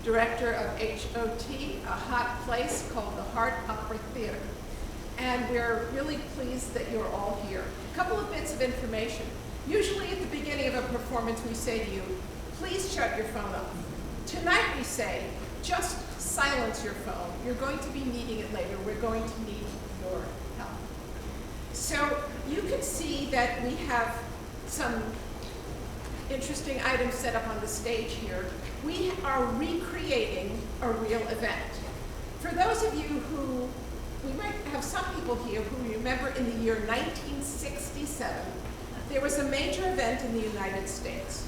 director of HOT, a hot place called the Hartt Opera Theater. And we're really pleased that you're all here. A couple of bits of information. Usually at the beginning of a performance we say to you, please shut your phone off. Tonight we say, just silence your phone. You're going to be needing it later. We're going to need your help. So you can see that we have some interesting items set up on the stage here. We are recreating a real event. For those of you who, we might have some people here who remember in the year 1967, there was a major event in the United States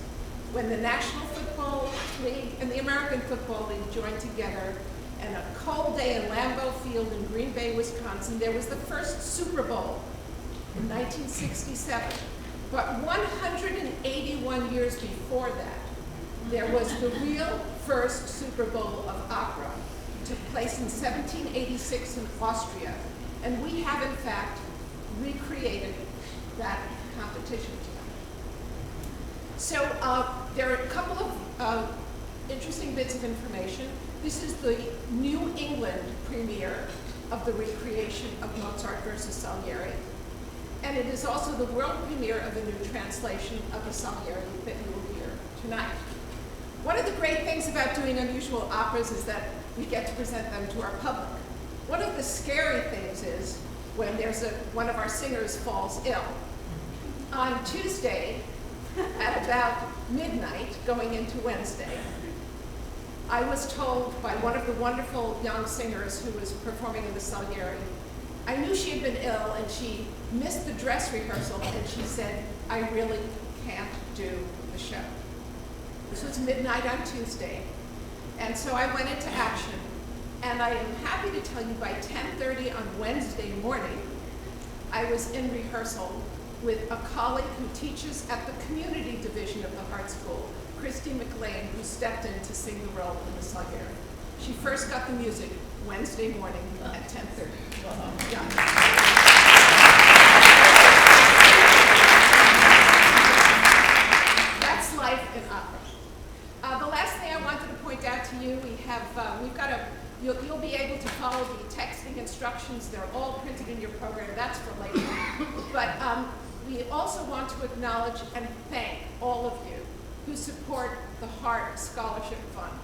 when the National Football League and the American Football League joined together, and a cold day in Lambeau Field in Green Bay, Wisconsin, there was the first Super Bowl in 1967. But 181 years before that, there was the real first Super Bowl of opera. It took place in 1786 in Austria, and we have in fact recreated that competition tonight. So there are a couple of interesting bits of information. This is the New England premiere of the recreation of Mozart versus Salieri. And it is also the world premiere of a new translation of the Salieri that you will hear tonight. One of the great things about doing unusual operas is that we get to present them to our public. One of the scary things is when one of our singers falls ill. On Tuesday, at about midnight, going into Wednesday, I was told by one of the wonderful young singers who was performing in the Salieri, I knew she had been ill and she missed the dress rehearsal, and she said, I really can't do the show. This was midnight on Tuesday, and so I went into action, and I am happy to tell you by 10:30 on Wednesday morning, I was in rehearsal with a colleague who teaches at the community division of the Hartt School, Christy McLean, who stepped in to sing the role in the Salieri. She first got the music Wednesday morning at 10:30. Yeah. That's life in opera. The last thing I wanted to point out to you, you'll be able to follow the texting instructions. They're all printed in your program. That's for later. But we also want to acknowledge and thank all of you who support the Hartt Scholarship Fund.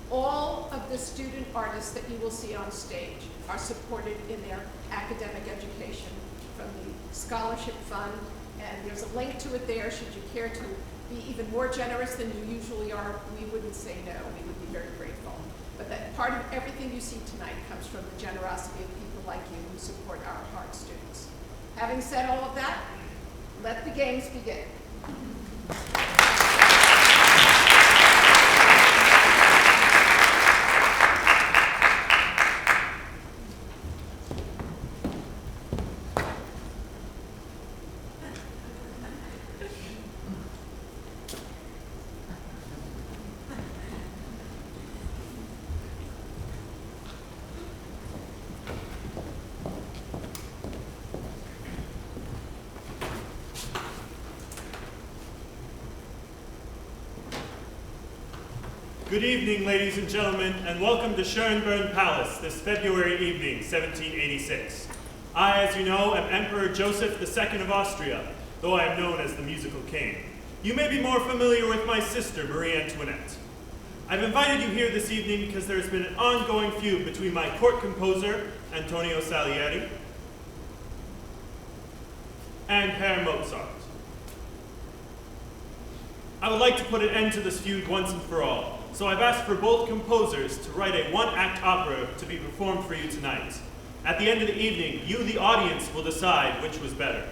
All of the student artists that you will see on stage are supported in their academic education from the Scholarship Fund, and there's a link to it there should you care to be even more generous than you usually are. We wouldn't say no, we would be very grateful. But that part of everything you see tonight comes from the generosity of people like you who support our Hartt students. Having said all of that, let the games begin. Good evening, ladies and gentlemen, and welcome to Schönbrunn Palace this February evening, 1786. I, as you know, am Emperor Joseph II of Austria, though I am known as the musical king. You may be more familiar with my sister, Marie Antoinette. I've invited you here this evening because there has been an ongoing feud between my court composer, Antonio Salieri, and Herr Mozart. I would like to put an end to this feud once and for all. So I've asked for both composers to write a one-act opera to be performed for you tonight. At the end of the evening, you, the audience, will decide which was better.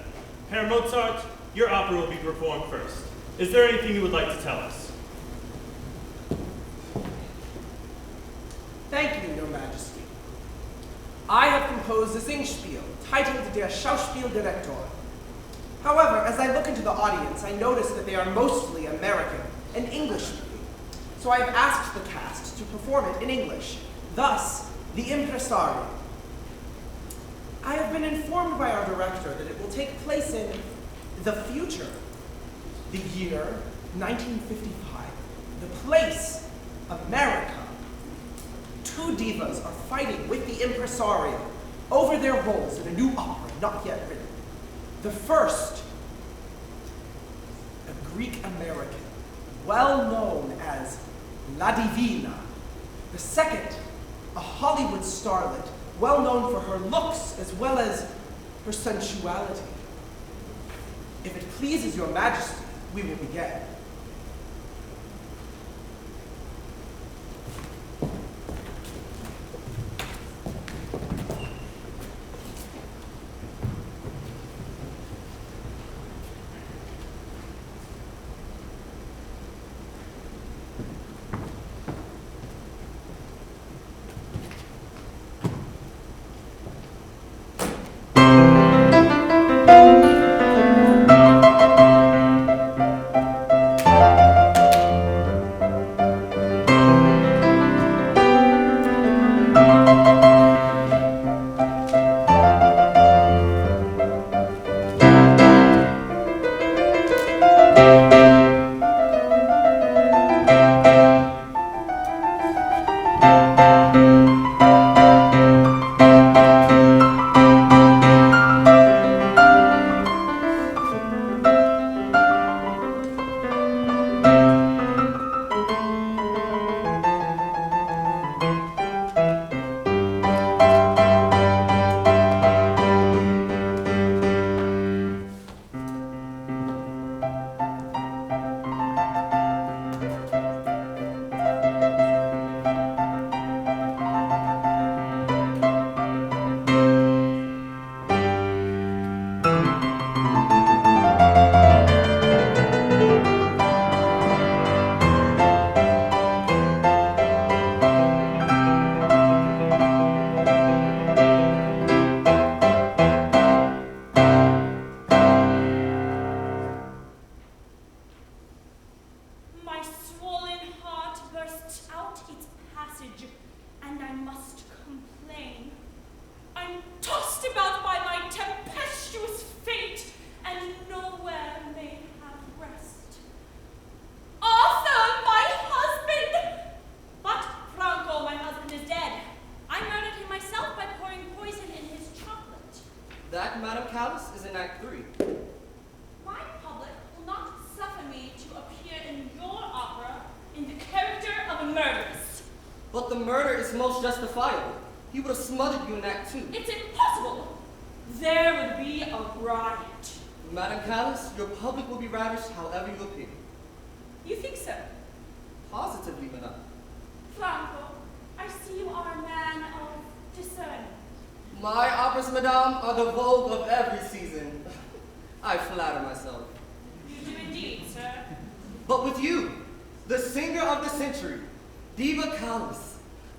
Herr Mozart, your opera will be performed first. Is there anything you would like to tell us? Thank you, Your Majesty. I have composed a Singspiel titled Der Schauspieldirektor. However, as I look into the audience, I notice that they are mostly American and English-speaking. So I have asked the cast to perform it in English, thus, the Impresario. I have been informed by our director that it will take place in the future, the year 1955, the place, America, two divas are fighting with the Impresario over their roles in a new opera not yet written. The first, a Greek-American, well known as La Divina. The second, a Hollywood starlet, well known for her looks as well as her sensuality. If it pleases your majesty, we will begin.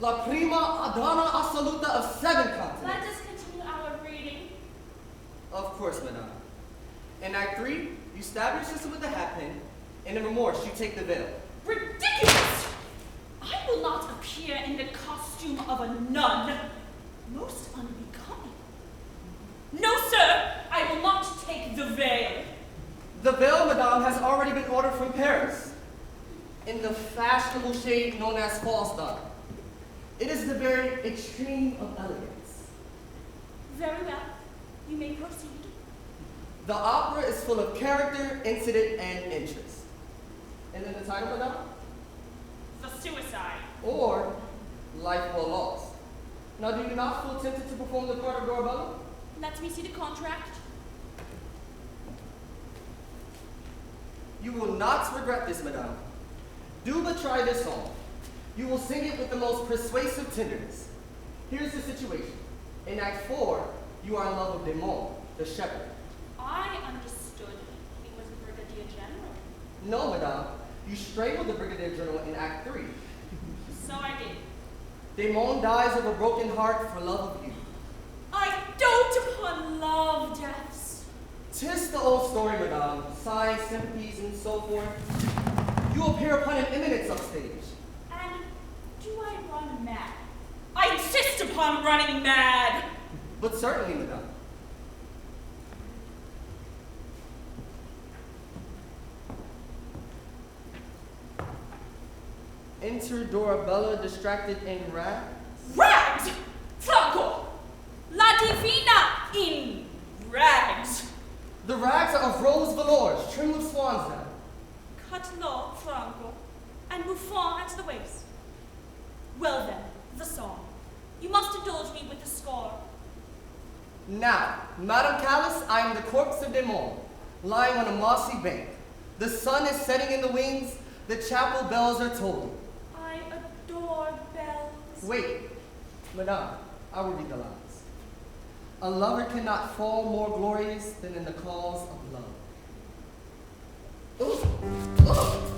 La Prima donna assoluta of 7 continents. Let us continue our reading. Of course, madame. In Act 3, you stab your sister with a hat pin, and in remorse, you take the veil. Ridiculous! I will not appear in the costume of a nun. Most unbecoming. No, sir, I will not take the veil. The veil, madame, has already been ordered from Paris, in the fashionable shade known as false dawn. It is the very extreme of elegance. Very well. You may proceed. The opera is full of character, incident, and interest. And then the title, madame? The Suicide. Or Life Well Lost. Now, do you not feel tempted to perform the part of Dorabella? Let me see the contract. You will not regret this, madame. Do but try this song. You will sing it with the most persuasive tenderness. Here's the situation. In Act 4, you are in love with Demon, the shepherd. I understood he was Brigadier General. No, madame. You strangled the Brigadier General in Act 3. So I did. Demon dies of a broken heart for love of you. I dote upon love deaths. 'Tis the old story, madame. Sighs, sympathies, and so forth. You appear upon an eminence upstage. And do I run mad? I insist upon running mad. But certainly, madame. Enter Dorabella, distracted in rags. Rags! Franco! La Divina in rags! The rags are of rose velours, trimmed with swan's down. Cut low, Franco, and bouffant at the waist. Well then, the song. You must indulge me with the score. Now, Madame Callis, I am the corpse of Demon, lying on a mossy bank. The sun is setting in the wings, the chapel bells are tolling. I adore bells. Wait, Madame, I will read the lines. A lover cannot fall more glorious than in the cause of love. Ooh, ooh.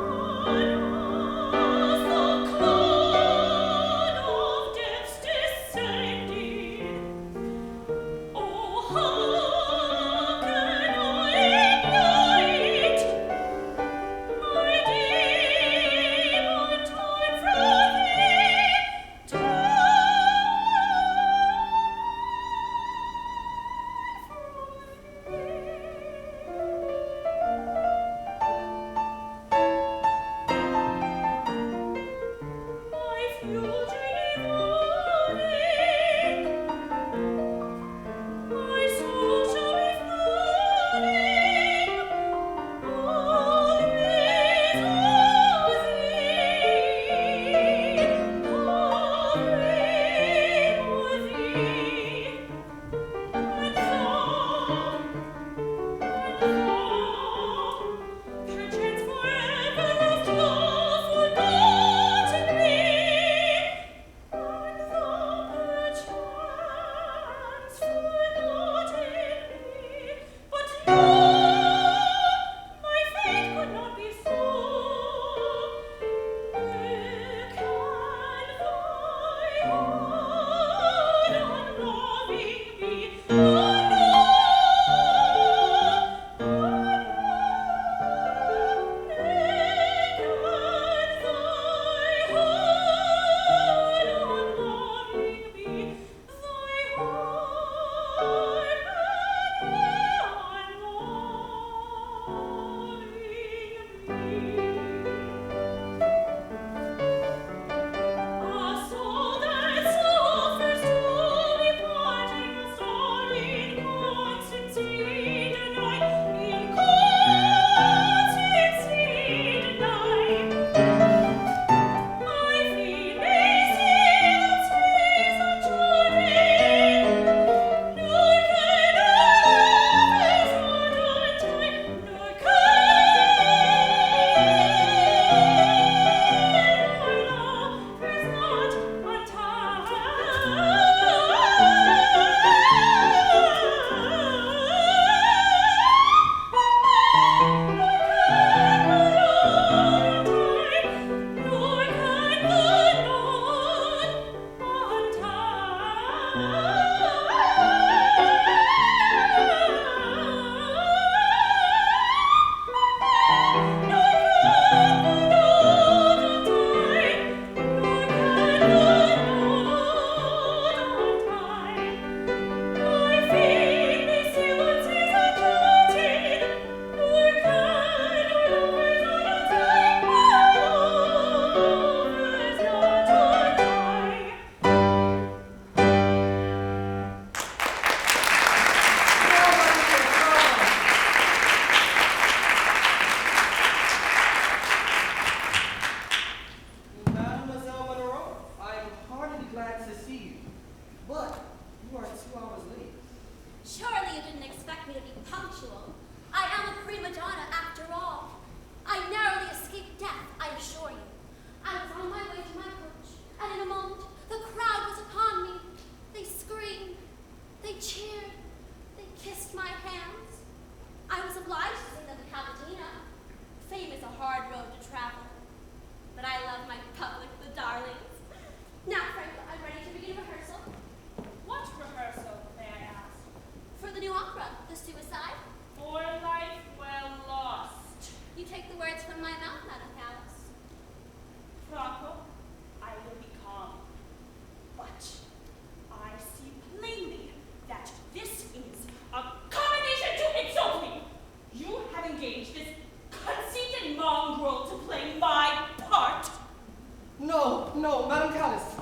Upon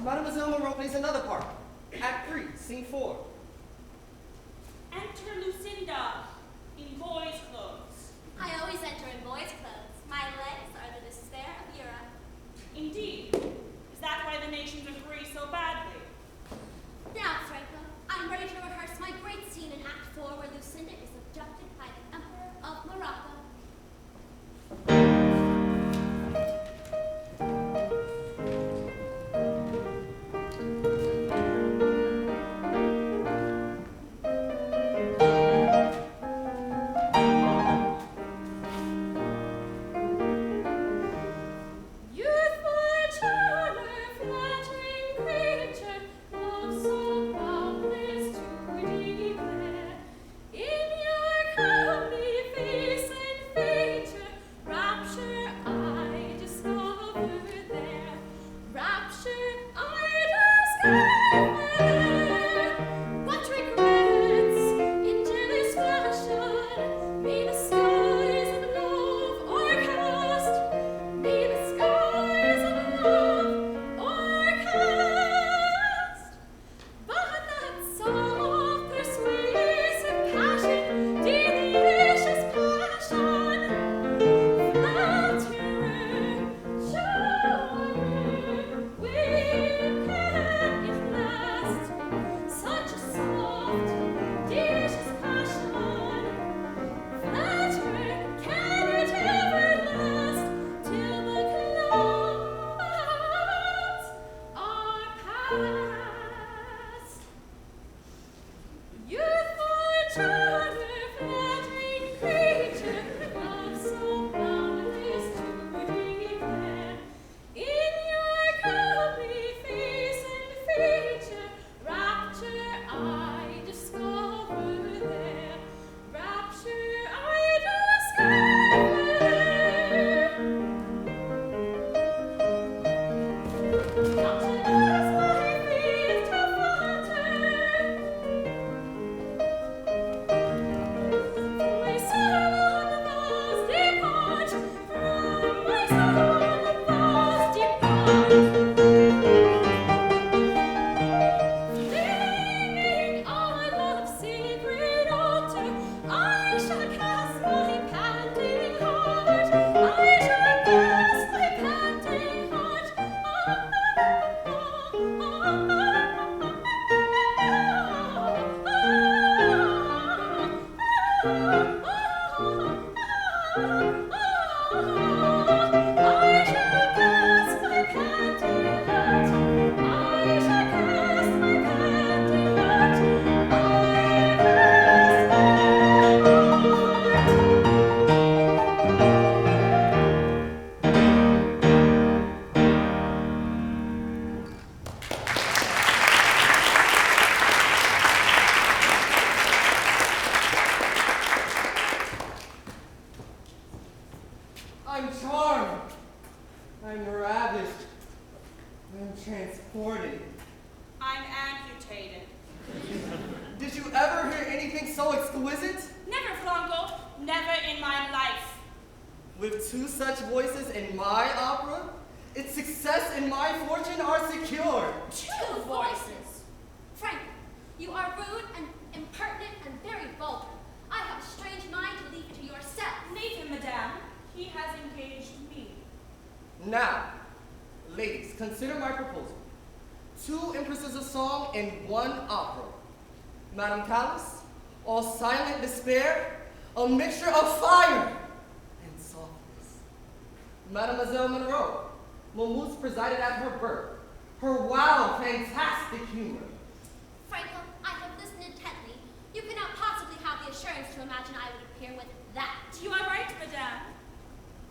Mademoiselle Moreau plays another part. Act 3, Scene 4. Enter Lucinda in boy's clothes. I always enter in boys' clothes. My legs are the despair of Europe. Indeed. Is that why the nations agree so badly? Now, Franco, I'm ready to rehearse my great scene in Act 4 where Lucinda is abducted by the Emperor of Morocco. With two such voices in my opera, its success and my fortune are secured. Two voices! Frank, you are rude and impertinent and very vulgar. I have a strange mind to leave it to yourself. Leave him, madame. He has engaged me. Now, ladies, consider my proposal. 2 empresses of song in 1 opera. Madame Callis, all silent despair, a mixture of fire and softness. Mademoiselle Monroe, Momus presided at her birth, her wild, fantastic humor. Franco, I have listened intently. You cannot possibly have the assurance to imagine I would appear with that. You are right, madame.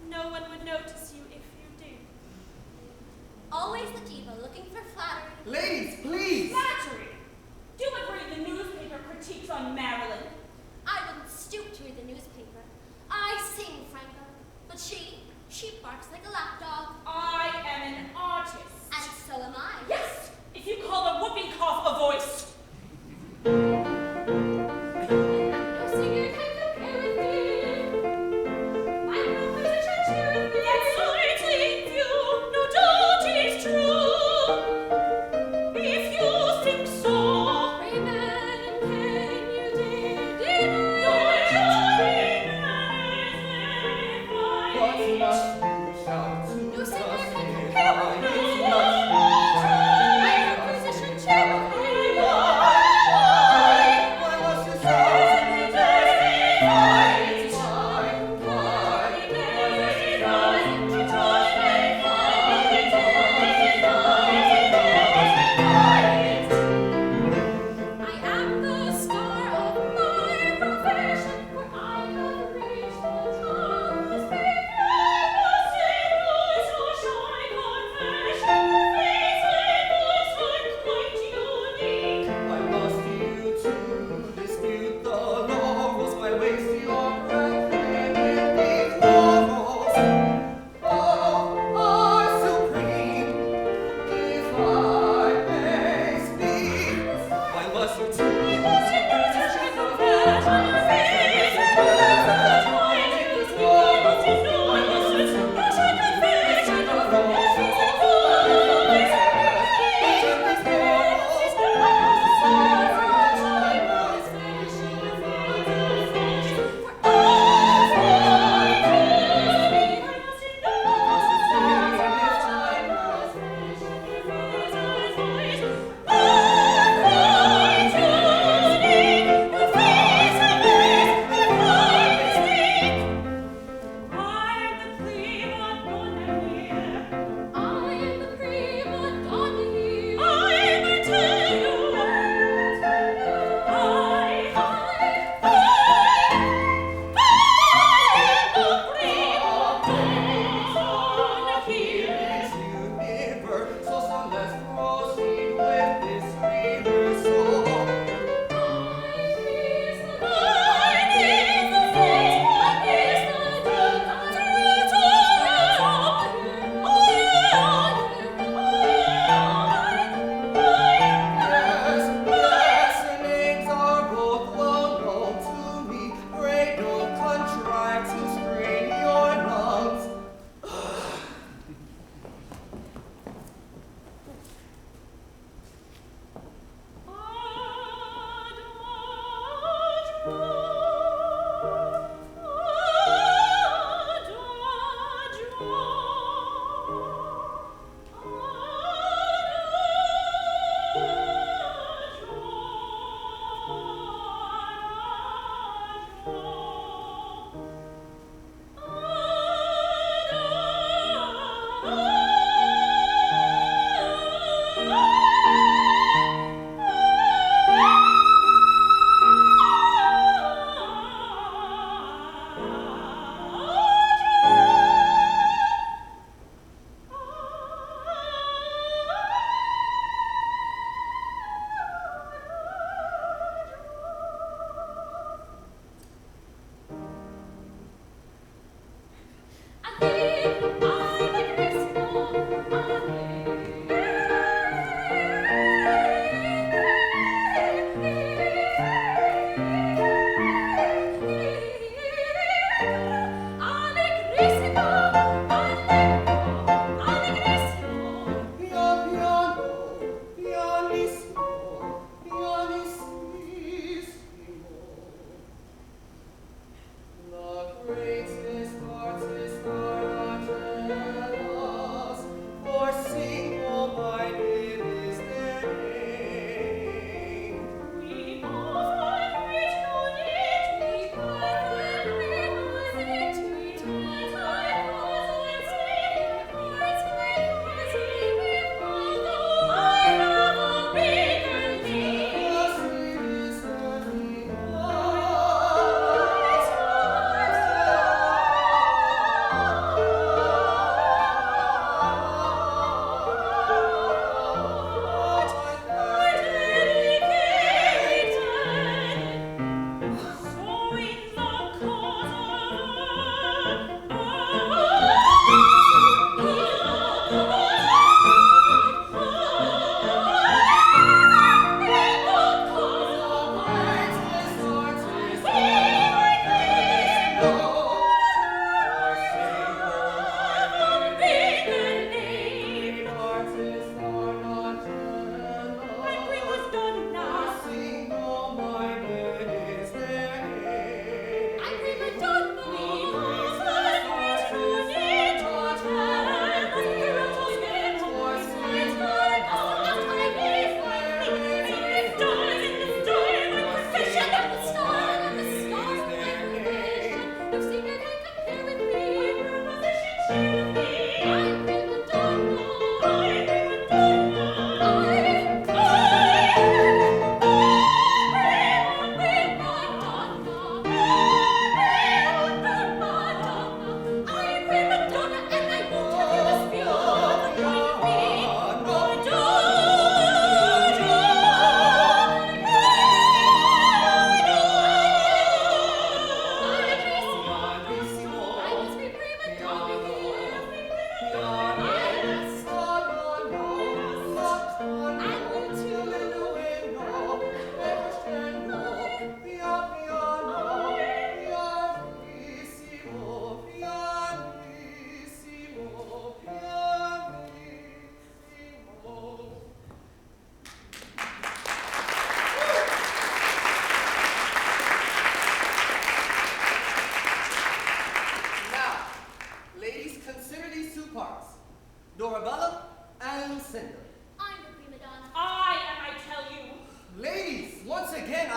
No one would notice you if you do. Always the diva looking for flattery. Ladies, please! Flattery! Do you read the newspaper critiques on Marilyn? I wouldn't stoop to read the newspaper. I sing, Franco. But she barks like a lapdog. I am an artist. And so am I. Yes, if you call a whooping cough a voice. No singer can compare with me. My composition share with me. Yes, I take you, no doubt it is true.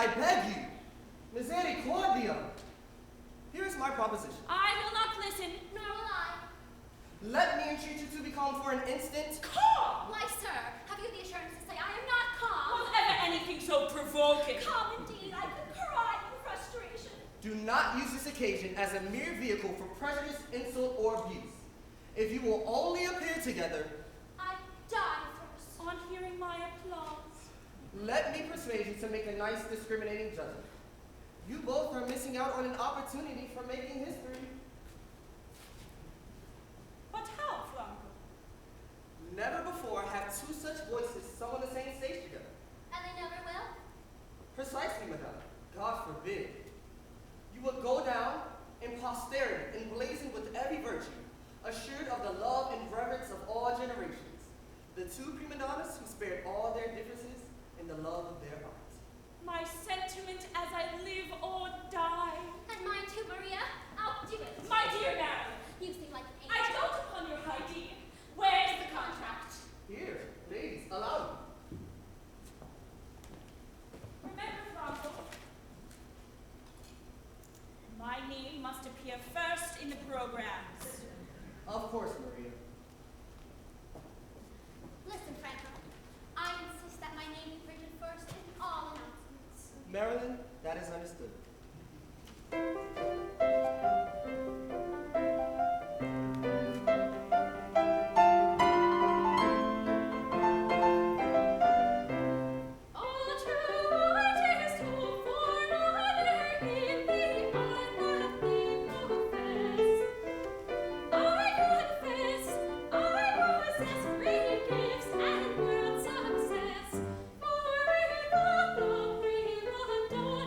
I beg you. Misericordia. Here is my proposition. I will not listen. Nor will I. Let me entreat you to be calm for an instant. Calm! Why, sir, have you the assurance to say I am not calm? Was ever anything so provoking? Calm indeed, I could cry in frustration. Do not use this occasion as a mere vehicle for prejudice, insult, or abuse. If you will only appear together, I die first. On hearing my applause. let me persuade you to make a nice discriminating judgment. You both are missing out on an opportunity for making history. But how, Franco? Never before have two such voices sung on the same stage together. And they never will? Precisely, madame. God forbid. You will go down in posterity, emblazoned with every virtue, assured of the love and reverence of all generations. The two prima donnas who spared all their differences in the love of their art. My sentiment as I live or die. And mine too, Maria. I'll do it. My dear Mary, You seem like an angel. I dote upon your high deed. Where's the contract? Here, ladies, allow me. Remember, Franco, my name must appear first in the programs. Of course, Maria. Listen, Franco. I insist that my name be printed first in all announcements. Marilyn, that is understood. All true artists hope for another in the art that they profess. I possess great gifts and world success. For we got the prima donna.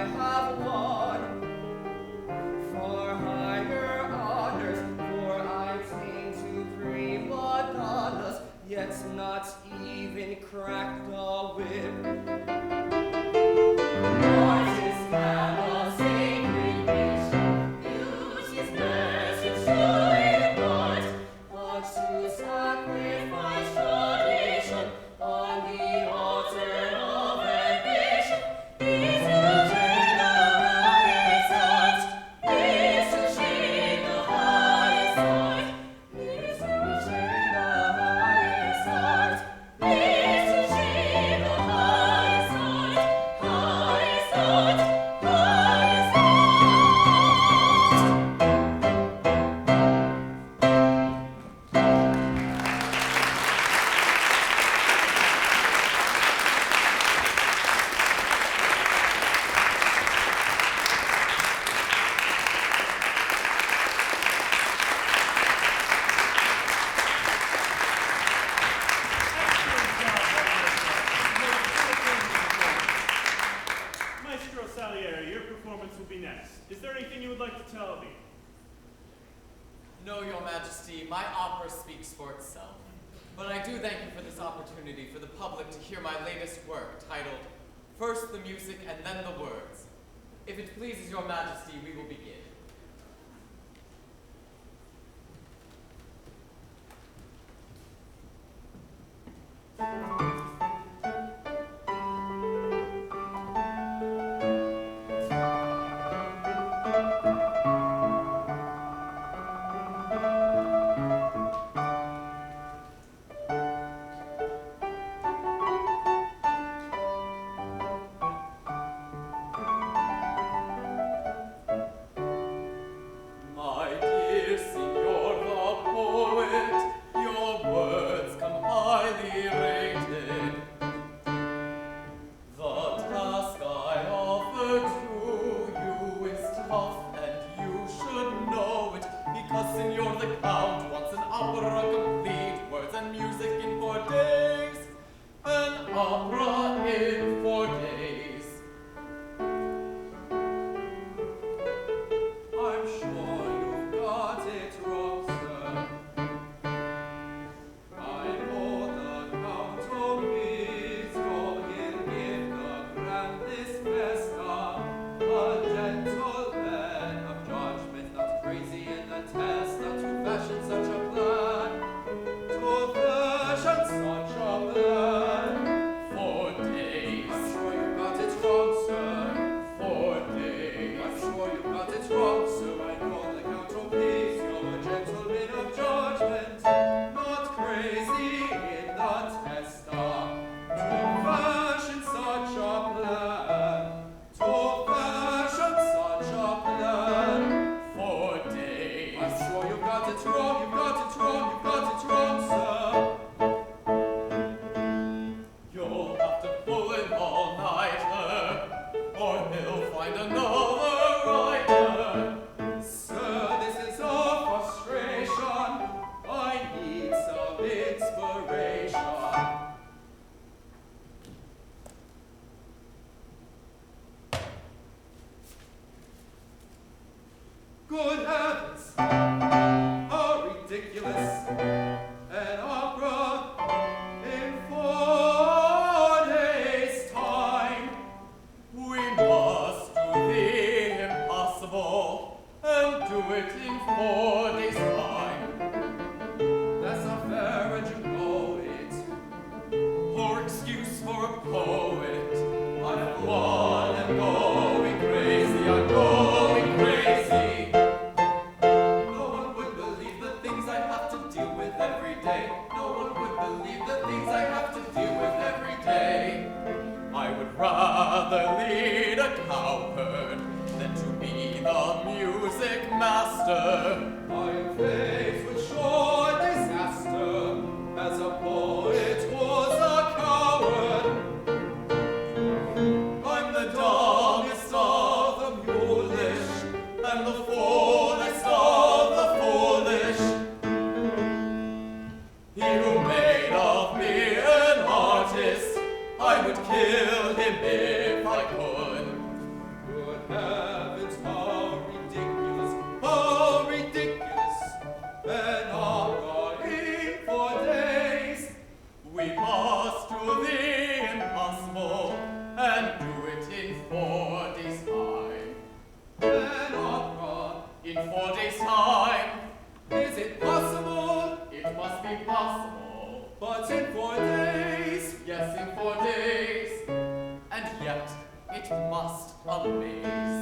have won. For higher honors, for I came to prima donnas, yet not even cracked a whip. Yours is Candle's sacred mission, beauty's message to impart, but to sacrifice tradition on the altar of ambition is to shame the highest art, is to shame the highest art, is to shame the highest art, is to shame the highest art, highest art, highest art. Maestro Salieri, your performance will be next. Is there anything you would like to tell me? No, Your Majesty, my opera speaks for itself. But I do thank you for this opportunity for the public to hear my latest work, titled First the Music and Then the Words. If it pleases Your Majesty, we will begin. My dear Signor the poet, your words come highly rated. The task I offer to you is tough, and you should know it, because Signor the Count wants an opera complete, words and music in 4 days, an opera in 4 days. I'm sure you've got it wrong, sir. I know the Count Obispo, he'll give the grandest festa, a gentleman of judgment, not crazy in the test, not to fashion such a plan, to fashion such a plan. 4 days. I'm sure you got it wrong, sir. 4 days. I'm sure you got it wrong, sir. I know the Count Obispo, a gentleman of judgment, not crazy in the testa, to fashion such a plan, to fashion such a plan. 4 days. I'm sure you got it wrong, you got it wrong, you got it wrong, sir. You'll have to pull an all-nighter, or he'll find another writer. Sir, this is a frustration. I need some inspiration. Good heavens! How ridiculous! An opera in 4 days' time. We must do the impossible and do it in 4 days' time. That's not fair, and you know it. Poor excuse for a poet. I'm for one and going crazy. I'm going crazy. No one would believe the things I have to deal with every day. No one would believe the things I have to deal with every day. I would rather lead a cowherd than to be the music master. I am faced with sure disaster, as a poet was a coward. I'm the dumbest of the mulish, and the foolest of the foolish. He who made of me an artist, I would kill him if I could. days, and yet it must amaze.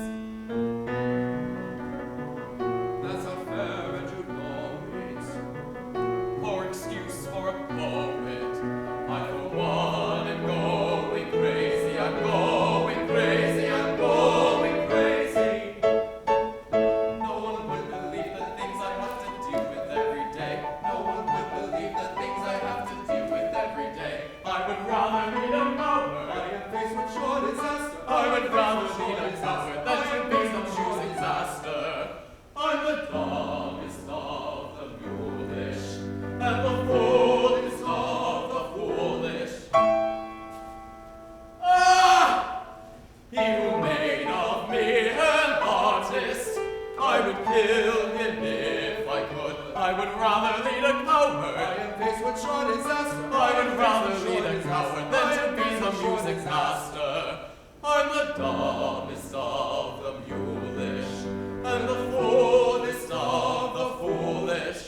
That's unfair, and you know it. Poor excuse for a poet. I, for one, am going crazy. I'm going crazy. I'm going crazy. No one would believe the things I have to deal with every day. No one would believe the things I have to deal with every day. I would rather be a coward. I am faced with sure disaster. I would rather be a coward than to be some choosing disaster. I'm the dumbest of the mulish, and the foolish of the foolish. Ah! He who made of me an artist, I would kill him if I could. I would rather lead a coward. I am faced with sure disaster. I would rather lead a coward than to be the music master. I'm the dumbest of the mulish, and the foolish of the foolish.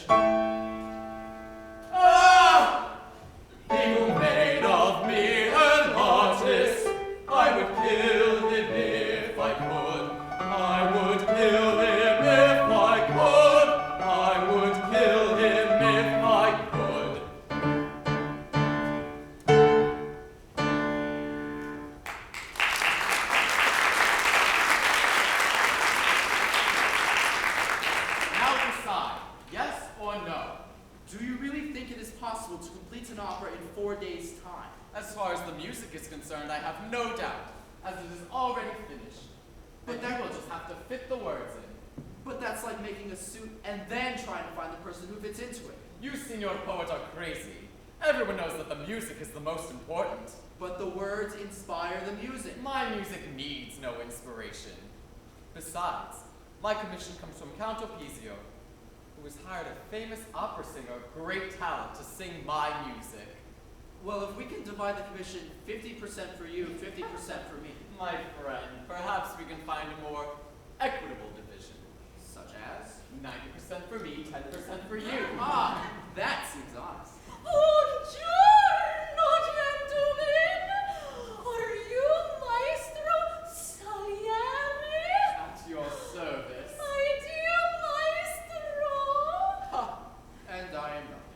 Ah! He who made of me an artist, I would kill him if I could. I would kill him if I could. I would kill him if I could. Now decide, yes or no. Do you really think it is possible to complete an opera in 4 days' time? As far as the music is concerned, I have no doubt, as it is already finished. But But you that- will just have to fit the words in. But that's like making a suit and then trying to find the person who fits into it. You senior poets are crazy. Everyone knows that the music is the most important. But the words inspire the music. My music needs no inspiration. Besides, my commission comes from Count Opizio, who has hired a famous opera singer of great talent to sing my music. Well, if we can divide the commission 50% for you, 50% for me. My friend, perhaps we can find a more equitable division. Such as? 90% for me, 10% for you. Ah, that seems honest. Buongiorno, gentlemen! Are you Maestro Salieri? At your service. My dear Maestro! Ha! And I am not.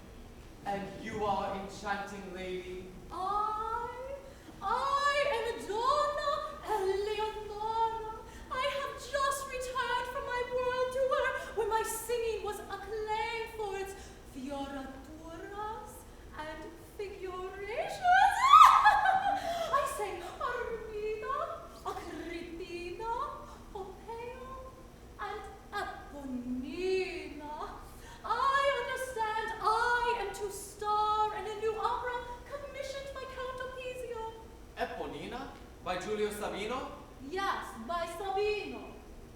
And you are enchanting lady. I am Donna Eleonora. I have just returned from my world tour where my singing was acclaimed for its fioraturas and figurations. I sang Armida, Agrippina, Pompeo, and Eponina. I understand I am to star in a new opera commissioned by Count Opizio. Eponina? By Giulio Sabino? Yes, by Sabino.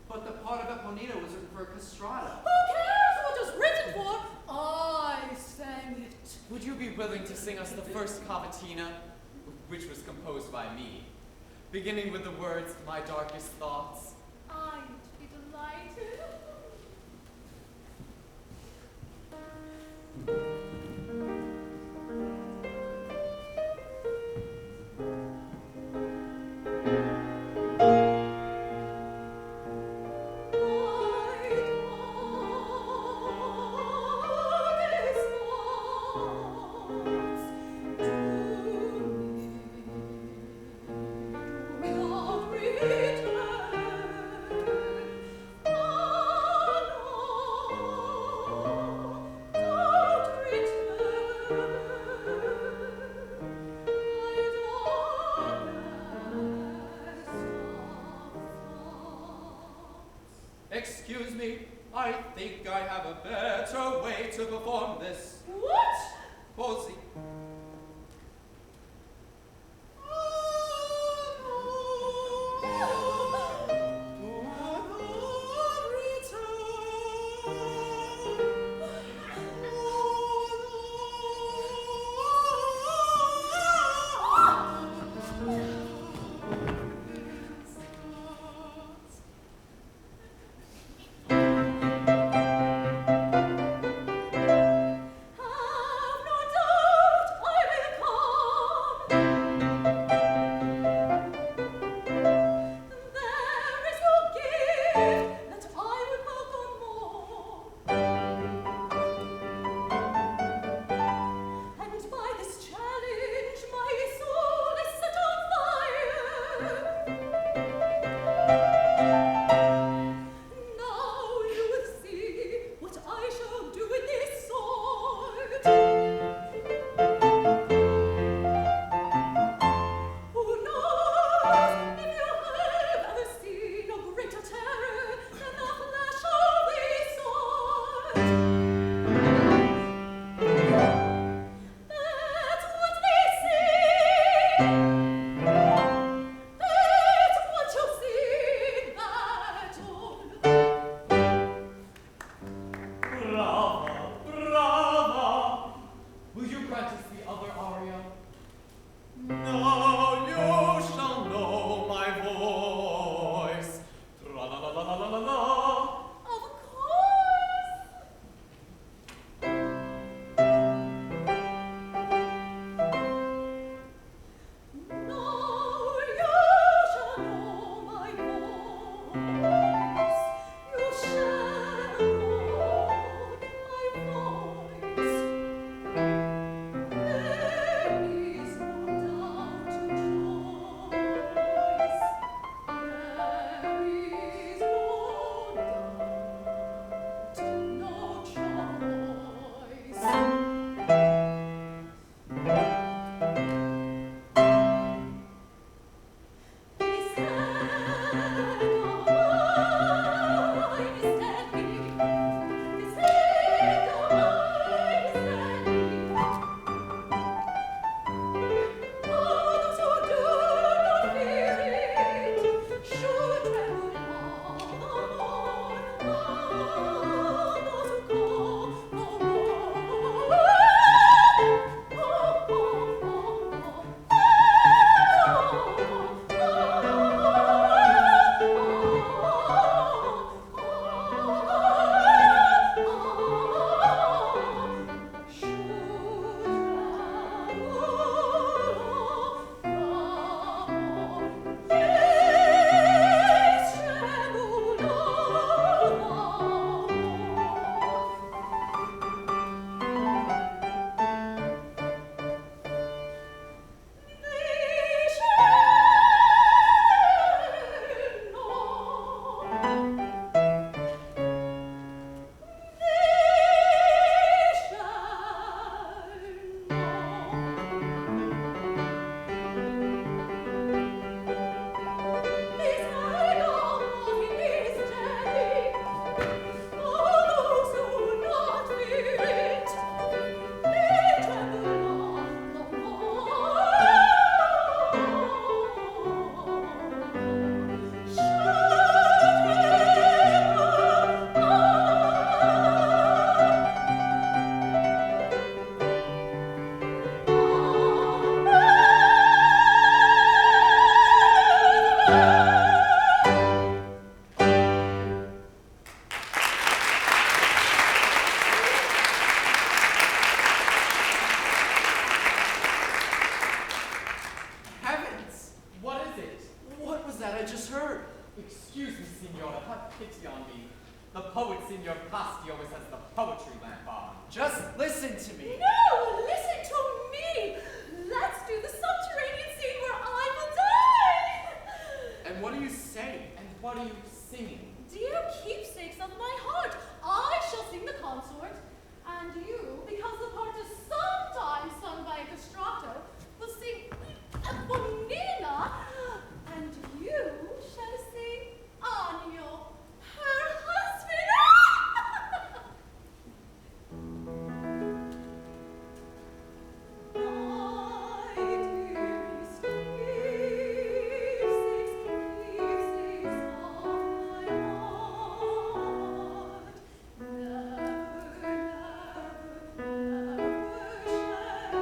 But the part of Eponina was written for a castrata. Who cares what it was written for? I sang it. Would you be willing to sing us the first cavatina, which was composed by me, beginning with the words, my darkest thoughts? I'd be delighted. Excuse me, I think I have a better way to perform this. What? Posey. Have no doubt Excuse me, signora, have pity on me. The poet, Signor Pasti, always has the poetry lamp on. Just listen to me. No, listen to me. Let's do the subterranean scene where I will die. And what are you saying? And what are you singing? Dear keepsakes of my heart, I shall sing the consort, and you, because the part is sometimes sung by a castrato, will sing a bonina, and you shall sing Anio, her husband. My dearest keepsakes of my heart, never, never shall I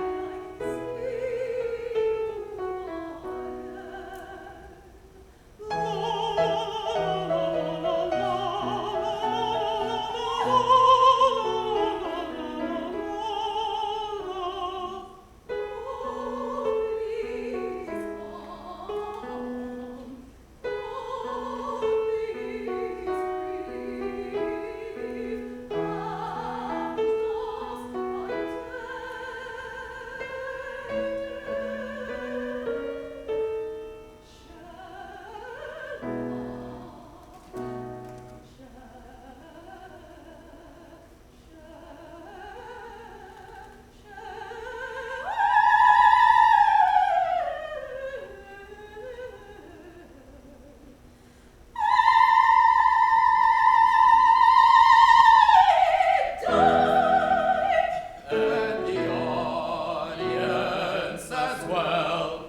And the audience as well.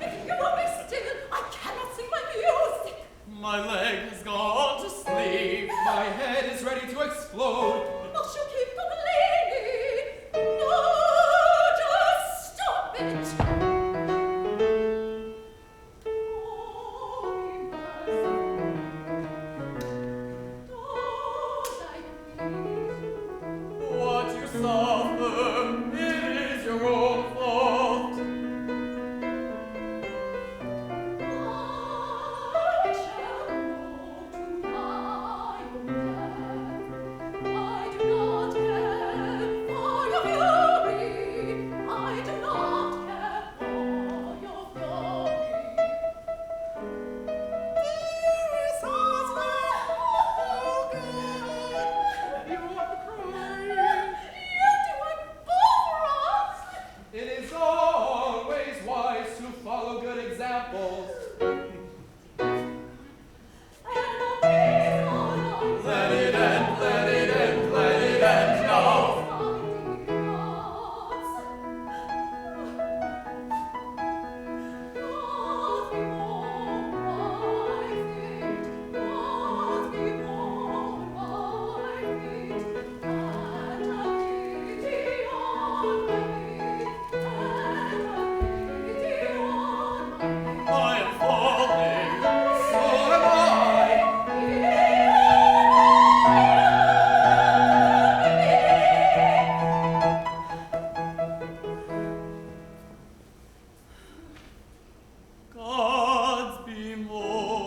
If you want me still, I cannot sing my music. My leg has gone to sleep. My head is ready to explode. Must you keep complaining? No, just stop it. Oh, be merciful. Don't I please? What you suffer, it is your own fault. I shall go to my own death. I do not care for your fury. I do not care for your fury. Dearest husband, oh God, you are crying. You doing both wrong. It is always wise to follow good examples. Let it end, let it end, let it end now. I am falling, so am I. Gods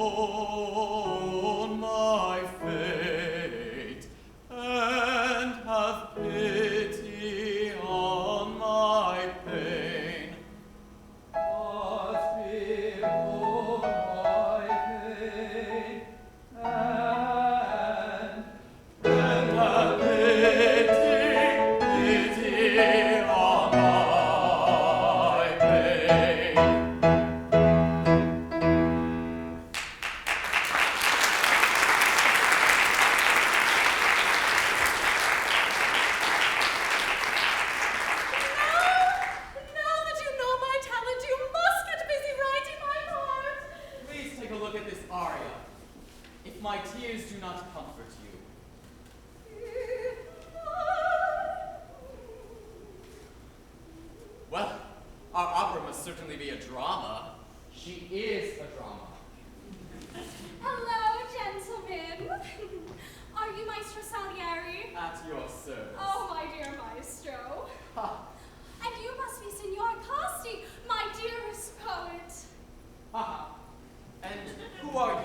bemoan my fate, and have pity on my pain. Gods bemoan my pain, and have pity on my pain. Now that you know my talent, you must get busy writing my part. Please take a look at this aria. If my tears do not comfort you. Well, our opera must certainly be a drama. She is a drama. Hello, gentlemen. Are you Maestro Salieri? At your service. Oh, my dear maestro. Ha, And you must be Signor Pasti, my dearest poet. ha, ha. And who are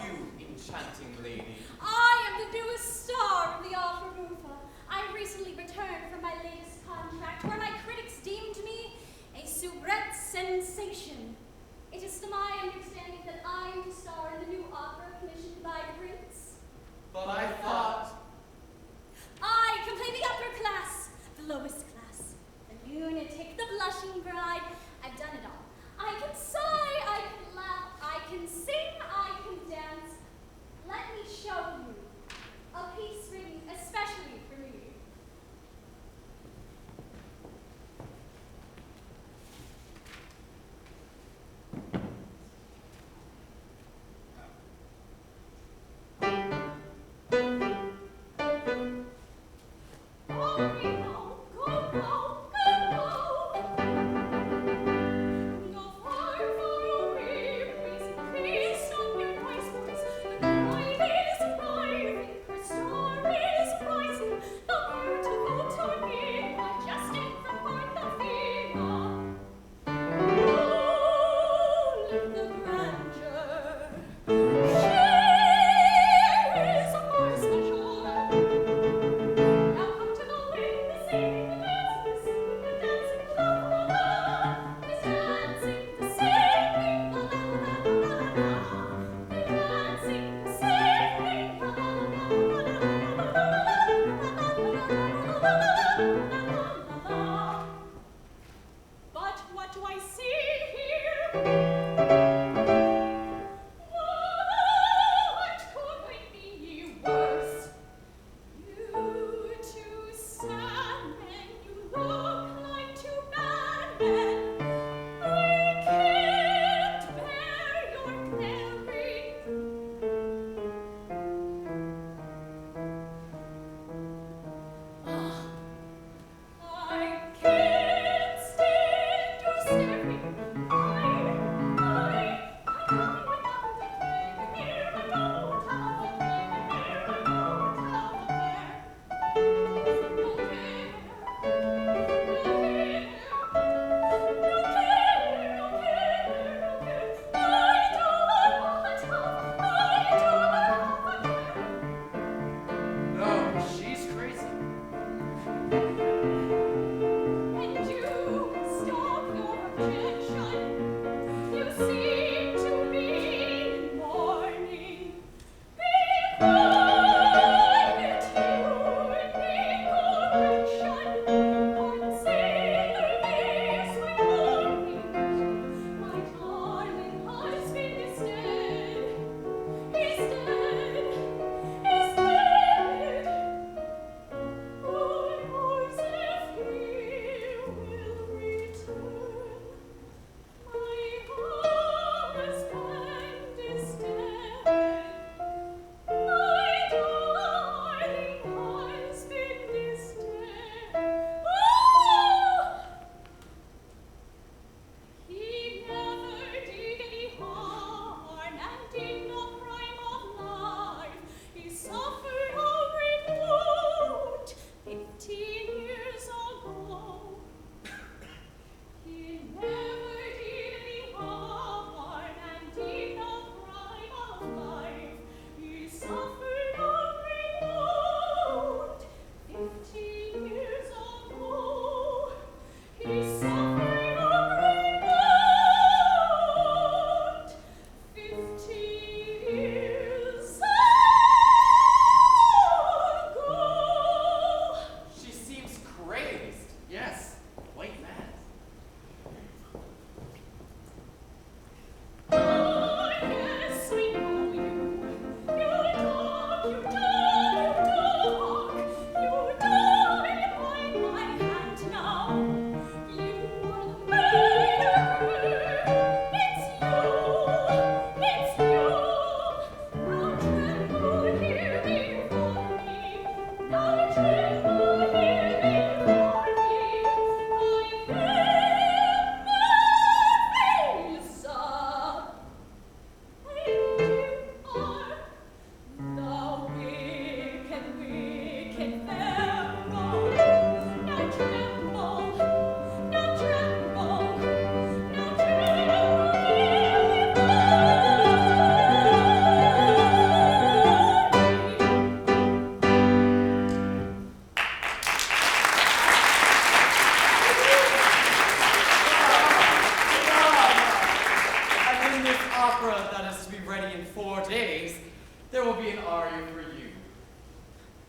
there will be an aria for you.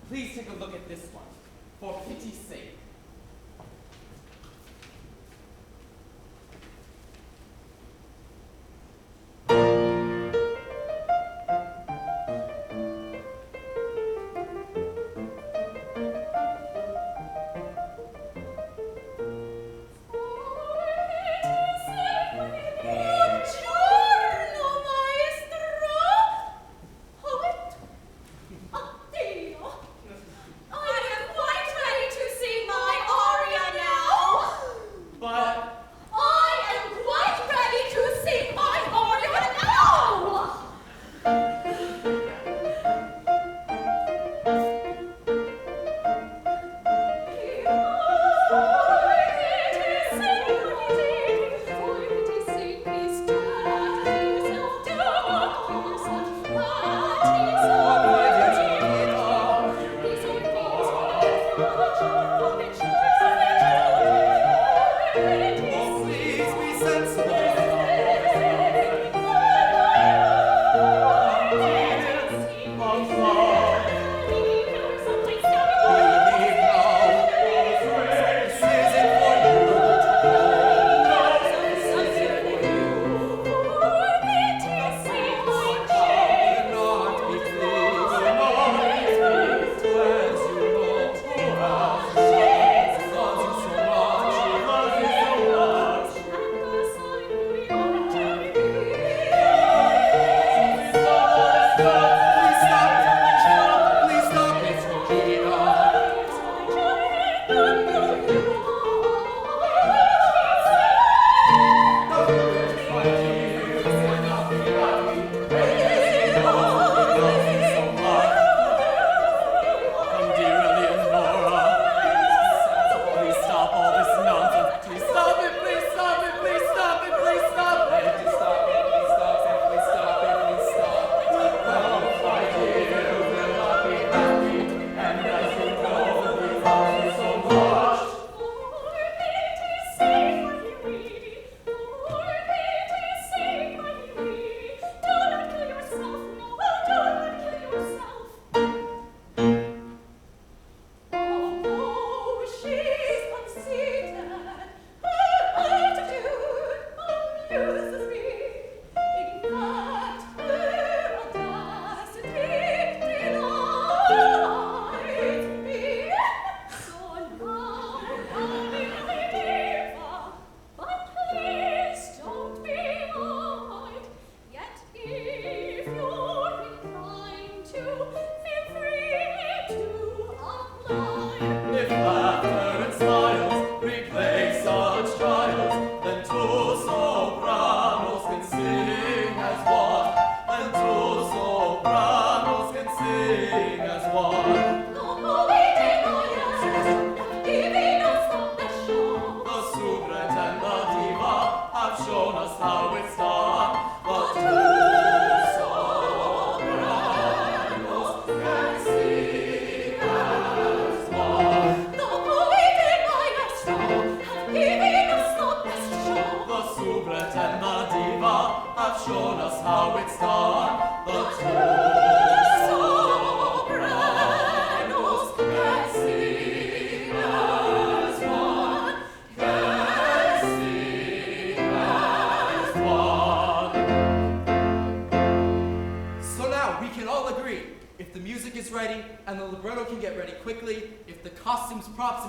Please take a look at this one, for pity's sake.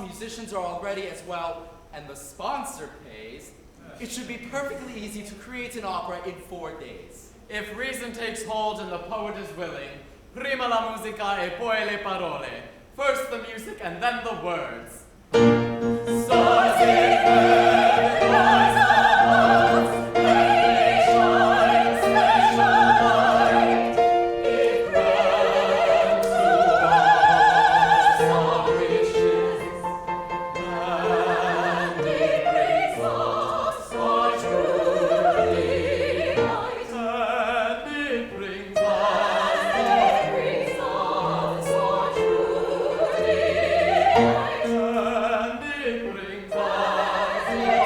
Musicians are all ready as well, and the sponsor pays, it should be perfectly easy to create an opera in 4 days. If reason takes hold and the poet is willing, prima la musica e poi le parole. First the music and then the words. And it brings us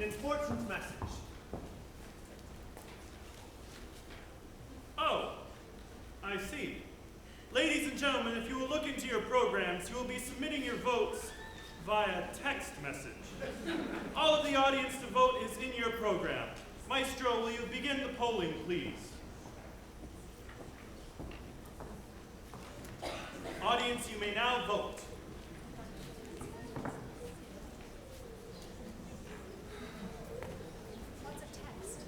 an important message. Oh, I see. Ladies and gentlemen, if you will look into your programs, you will be submitting your votes via text message. All of the audience to vote is in your program. Maestro, will you begin the polling, please? Audience, you may now vote. Lots of text.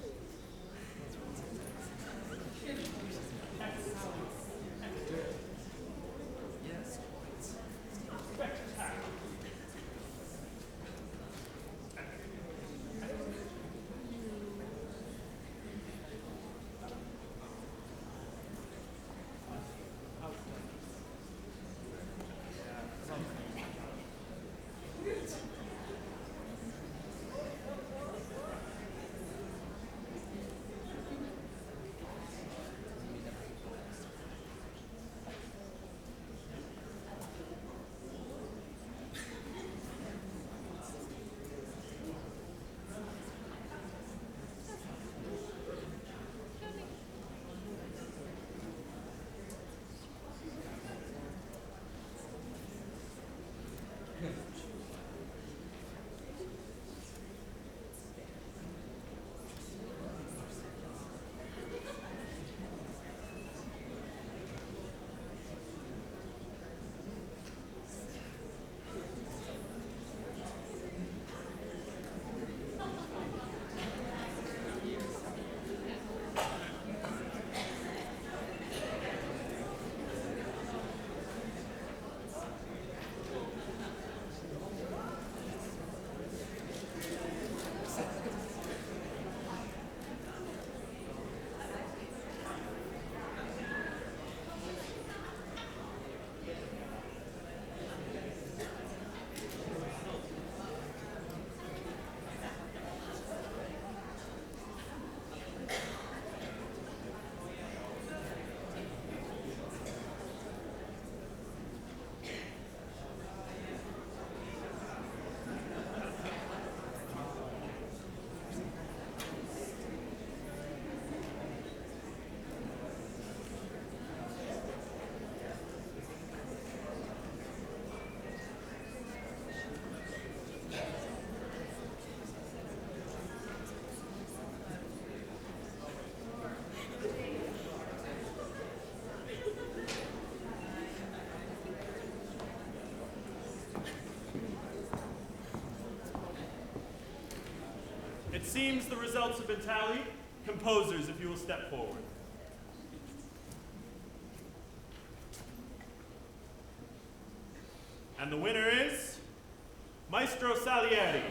It seems the results have been tallied. Composers, if you will step forward. And the winner is Maestro Salieri.